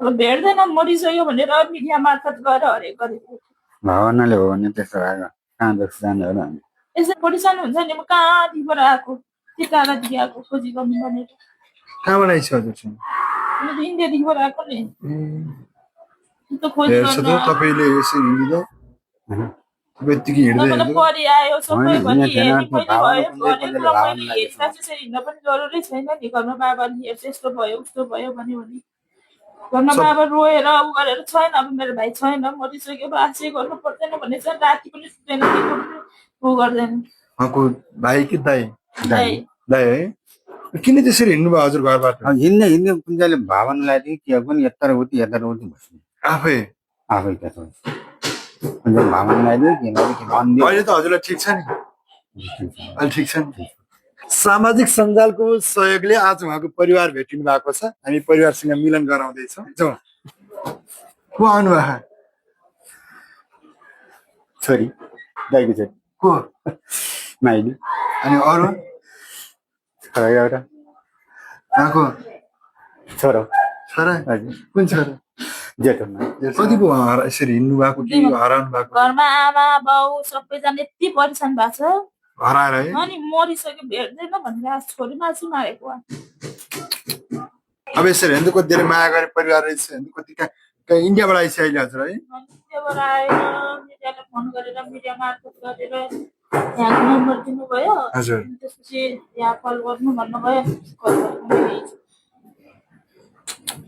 अब भेट्दैन मरिसक्यो भनेर मिडिया मार्फत गएर हरेक गरेको भावनाले हो भने त्यस्तो भएको कहाँ जस्तो जाने हो र यसै पोलिसन हुन्छ नि म कहाँदेखिबाट आएको टिकालादेखि आएको खोजी गर्नु भनेर कहाँबाट आइस हजुरसँग म त इन्डियादेखिबाट आएको नि त खोजी हेर्छ गर्न त तपाईँले यसरी हिँड्दा यतिकै हिँड्दै तपाईँलाई परि आयो सबै भने हेर्ने मैले भावना भयो कुनै भने कसैले मैले भावना हेर्दा त्यसरी हिँड्न पनि जरुरी छैन नि घरमा बाबाले हेर्छ यस्तो भयो उस्तो भयो भन्यो भने घरमा बाबा रोएर उ गरेर छैन अब मेरो भाइ छैन मरिसक्यो बाँचे गर्नु पर्दैन भन्ने चाहिँ राति पनि सुत्दैन उ गर्दैन भाइ कि दाइ दाइ दाइ है किन त्यसरी हिँड्नु भयो हजुर घरबाट हिँड्ने हिँड्ने कुन चाहिँले भावनालाई चाहिँ के पनि यता उति बस्ने आफै त्यसो भावनालाई अहिले त हजुरलाई ठिक छ नि अहिले ठिक छ नि सामाजिक सञ्जालको सहयोगले आज उहाँको परिवार भेटिनु भएको छ हामी परिवारसँग मिलन गराउँदैछौँ जाउँ को आउनु भएको छोरी दाइको छोरी को माइली अनि अरू छोरा एउटा कहाँको छोरा छोरा कुन छोरा जेठोमा कति पो यसरी हिँड्नु भएको कि हराउनु भएको घरमा आमा बाउ सबैजना यति परेशान भएको छ हराएर है अनि मरिसक्यो भेट्दैन भनेर छोरी मासु मारेको अब यसरी हेर्नु कति धेरै माया गरे परिवार रहेछ कति इन्डियाबाट आइस अहिले हजुर है इन्डियाबाट आएर मिडियालाई फोन गरेर मिडिया मार्फत गरेर यहाँको नम्बर दिनुभयो हजुर त्यसपछि यहाँ कल गर्नु भन्नुभयो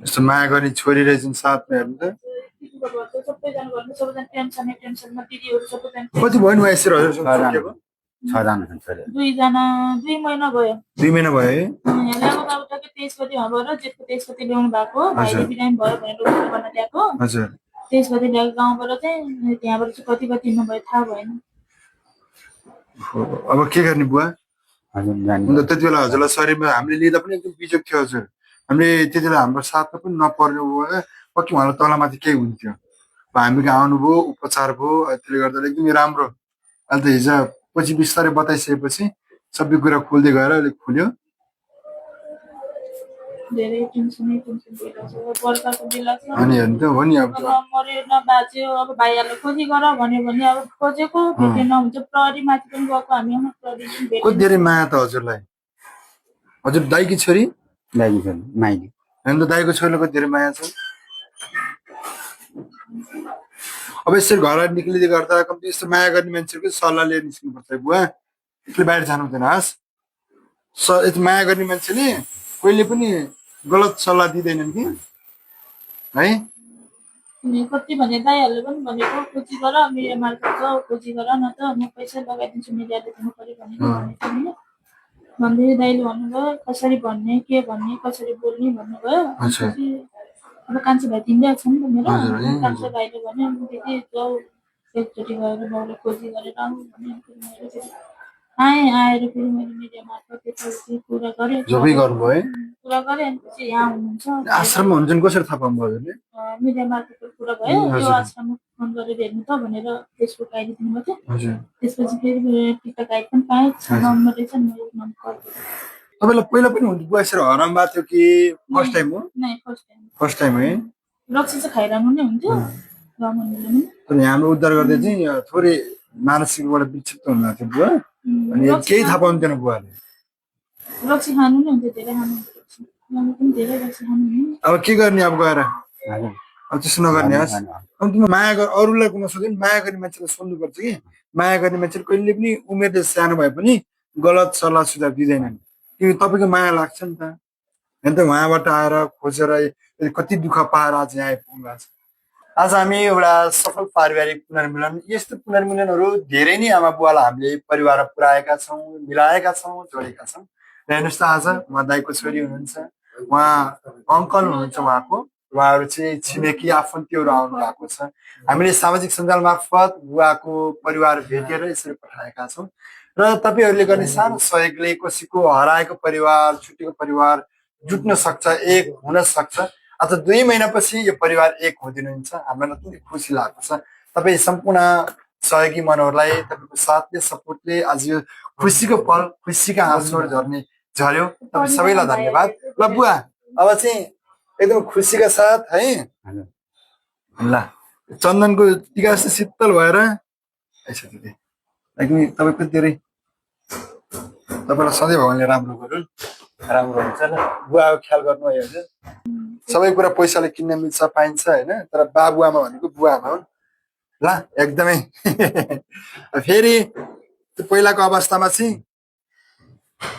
यस्तो माया गर्ने छोरी रहेछन् साथमा हेर्नु त कति भयो नि यसरी हजुर छजना छन् छोरी दुईजना 2 महिना भयो 2 महिना भयो है ल्याएको त उताको 23 गते भएर जेठको 23 गते ल्याउनु भएको भाइले बिरामी भयो भनेर उयो गर्न ल्याएको हजुर 23 गते ल्याएको गाउँबाट चाहिँ त्यहाँबाट चाहिँ कति कति दिनुभयो थाहा भएन अब के गर्ने बुवा हजुर जाने अन्त त्यति बेला हजुरलाई शरीरमा हामीले लिँदा पनि एकदम बिजोग थियो हजुर हामीले त्यति बेला हाम्रो साथमा पनि नपर्ने भयो पक्कै उहाँलाई तलमाथि केही हुन्थ्यो हामी कहाँ आउनुभयो उपचार भयो त्यसले गर्दा एकदमै राम्रो अहिले त हिजो पछि बिस्तारै बताइसकेपछि सबै कुरा खोल्दै गएर अहिले खुल्यो धेरै टेन्सनै टेन्सन भइरहेको छ बर्खाको बेला छ अनि हेर्नु त हो नि अब मर्यो नबाच्यो अब भाइहरूलाई खोजी गर भन्यो भने अब खोजेको भेटेन हुन्छ प्रहरी माथि पनि गएको हामी प्रहरी कति धेरै माया त हजुरलाई हजुर दाइकी छोरी माइली हेर्नु त दाइको छोरीलाई कति धेरै माया छ अब यसरी घर निक्लिँदै गर्दा कम्ती यस्तो माया गर्ने मान्छेको सल्लाह लिएर निस्किनुपर्छ बुवा एक्लै बाहिर जानु हुँदैन हस् यस्तो माया गर्ने मान्छेले कहिले पनि गलत सल्लाह दिँदैनन् कि है कति भने दाइहरूले पनि भनेको खोजी गर मिडिया मार्फत जाऊ खोजी गर न त म पैसा लगाइदिन्छु मिडियाले दिनु पर्यो भनेको भन्दै दाइले भन्नुभयो कसरी भन्ने के भन्ने कसरी बोल्ने भन्नुभयो अब कान्छे भाइ तिनवटा छन् त मेरो कान्छे भाइले भन्यो दिदी जाऊ एकचोटि गएर बाउले खोजी गरेर आऊ भने आएर फेरि मैले मिडिया मार्फत त्यसपछि कुरा गरेँ कुरा गरेँ अनि पछि यहाँ हुनुहुन्छ आश्रममा हुन्छन् कसरी थाहा पाउनु भयो मिडिया मार्फत कुरा भयो त्यो आश्रममा फोन गरेर हेर्नु त भनेर फेसबुक आइडी दिनुभएको थियो त्यसपछि फेरि टिकटक आइडी पनि पाएँ नम्बर रहेछ नि मेरो नम्बर तपाईँलाई पहिला पनि हुन्थ्यो बुवा यसरी हराम भएको थियो कि फर्स्ट टाइम हो फर्स्ट टाइम है रक्सी चाहिँ खाइरहनु नै हुन्थ्यो हाम्रो उद्धार गर्दै चाहिँ थोरै मानसिकबाट विक्षिप्त हुनुभएको थियो बुवा अनि केही थाहा पाउँदैन बुवाले रक्सी खानु नै हुन्थ्यो धेरै खानु अब के गर्ने अब गएर अब त्यसो नगर्ने हस् तिमीले माया अरूलाई गुण सक्दैन माया गर्ने मान्छेलाई सोध्नुपर्छ कि माया गर्ने मान्छेले कहिले पनि उमेरले सानो भए पनि गलत सल्लाह सुझाव दिँदैनन् किनकि तपाईँको माया लाग्छ नि त होइन त उहाँबाट आएर खोजेर कति दुःख पाएर आज यहाँ आइपुग्नु भएको छ आज हामी एउटा सफल पारिवारिक पुनर्मिलन यस्तो पुनर्मिलनहरू धेरै नै आमा बुवालाई हामीले परिवार पुऱ्याएका छौँ मिलाएका छौँ जोडेका छौँ र हेर्नुहोस् त आज उहाँ दाइको छोरी हुनुहुन्छ उहाँ अङ्कल हुनुहुन्छ उहाँहरू चाहिँ छिमेकी आफन्तीहरू आउनु भएको छ हामीले सामाजिक सञ्जाल मार्फत बुवाको परिवार भेटेर यसरी पठाएका छौँ र तपाईँहरूले गर्ने सानो सहयोगले कसैको हराएको परिवार छुटेको परिवार जुट्न सक्छ एक हुन सक्छ आज 2 महिनापछि यो परिवार एक हुँदिनुहुन्छ हामीलाई अत्यन्तै खुसी लागेको छ तपाईँ सम्पूर्ण सहयोगी मनहरूलाई तपाईँको साथले सपोर्टले आज यो खुसीको पल खुसीका आँसुहरू झर्यो तपाईँ सबैलाई धन्यवाद ल बुवा अब चाहिँ एकदम खुसीका साथ है। हजुर ल चन्दनको टिका जस्तो शीतल भएर यसो दिदी एकदमै तपाईँको धेरै तपाईँलाई सधैँ भगवान्ले राम्रो गरून्, राम्रो हुन्छ ल। बुवाको ख्याल गर्नु है हजुर। सबै कुरा पैसाले किन्न मिल्छ पाइन्छ होइन, तर बाबुआमा भनेको बुवाआमा हुन् ल एकदमै। फेरि त्यो पहिलाको अवस्थामा चाहिँ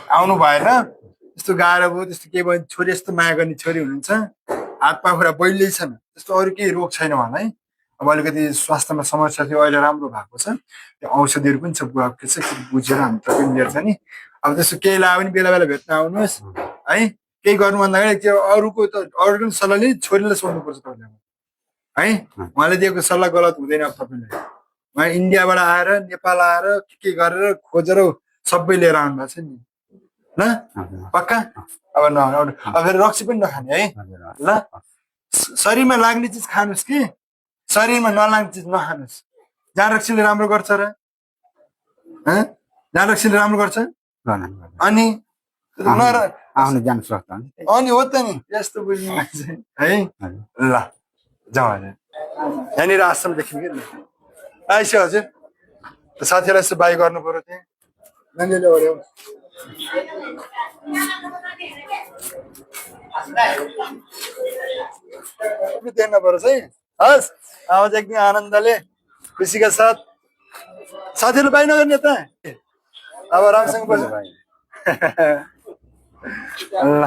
आउनु भएन, त्यस्तो गाह्रो भयो त्यस्तो केही भयो। छोरी यस्तो माया गर्ने छोरी हुनुहुन्छ, हात पाखुरा बलिलै छन्, त्यस्तो अरू केही रोग छैन उहाँलाई। अब अलिकति स्वास्थ्यमा समस्या थियो, अहिले राम्रो भएको छ। त्यो औषधिहरू पनि छ बुवाको के छ बुझेर हामी तपाईँ लिएर छ नि। अब त्यस्तो केही लाग्यो भने बेला बेला भेट्न आउनुहोस् है। केही गर्नुभन्दा अगाडि त्यो अरूको त अरूको पनि सल्लाह लिई छोरीलाई सोध्नुपर्छ तपाईँले है। उहाँले दिएको सल्लाह गलत हुँदैन। अब तपाईँले उहाँ इन्डियाबाट आएर नेपाल आएर के गरेर खोजेर सबै लिएर आउनु भएको छ नि ल पक्का। अब अब फेरि रक्सी पनि नखाने है ल। शरीरमा लाग्ने चिज खानुहोस् कि शरीरमा नलाग्ने चिज नखानुहोस्। जहाँ रक्सीले राम्रो गर्छ र जहाँ रक्सीले राम्रो गर्छ अनि आउनु जानु सक्छ अनि हो त नि यस्तो बुझ्नु मान्छे है। ल जाउँ हजुर, यहाँनिर आश्रम देखिन्छ कि आइसक्यो हजुर। साथीहरूलाई यसो बाई गर्नु पर्यो त्यहाँ नानीले ओऱ्यो। देख्न पर्छ है। हस् आवाज एकदम आनन्दले खुसीका साथ साथीहरू बाई नगर्ने त अब राम्रोसँग बस्नु ल।